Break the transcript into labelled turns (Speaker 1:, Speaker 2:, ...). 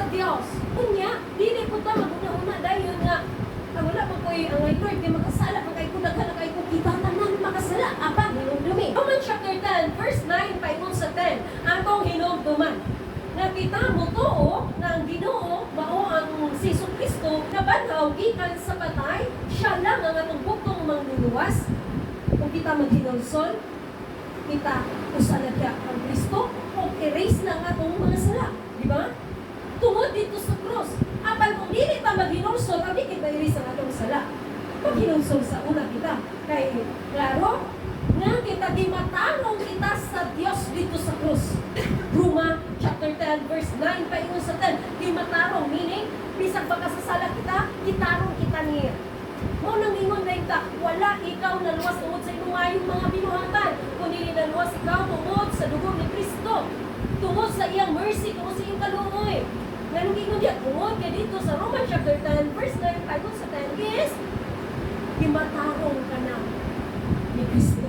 Speaker 1: sa Dios. Kunya, dili po ta maguna-una dayon nga wala pa ko'y ang Lord di makasala kay ko daghan kay ko kita tanan makasala apa dumi. Romans chapter 10 verse 9 paingon sa 10. Atong hinumduman. Nakita mo to na ang Ginoo mao ang si Kristo na banhaw gikan sa patay, siya lang ang atong bugtong mangluluwas. Kung kita maghinolsol, kita usala siya ang Kristo o erase na ang atong mga sala, di ba? Tungod dito sa cross. Apan kung dili ta maghinolsol, kami kita erase ang atong sala. Maghinolsol sa una kita. Kay klaro nga kita gimatarong kita sa Dios dito sa cross. Roma chapter 10 verse 9 paingon sa 10. Gimatarong meaning bisag makasasala kita, gitarong kita niya. Mo nang ingon na ita, wala ikaw naluwas tungod sa imong mga binuhatan, kundi naluwas ikaw tungod sa dugo ni Kristo. Tungod sa iyang mercy, tungod sa iyang kaluoy. Nganong ingon diya, tungod kay dito sa Romans chapter 10 verse 9 paingon sa 10 is gimatarong ka na ni Kristo.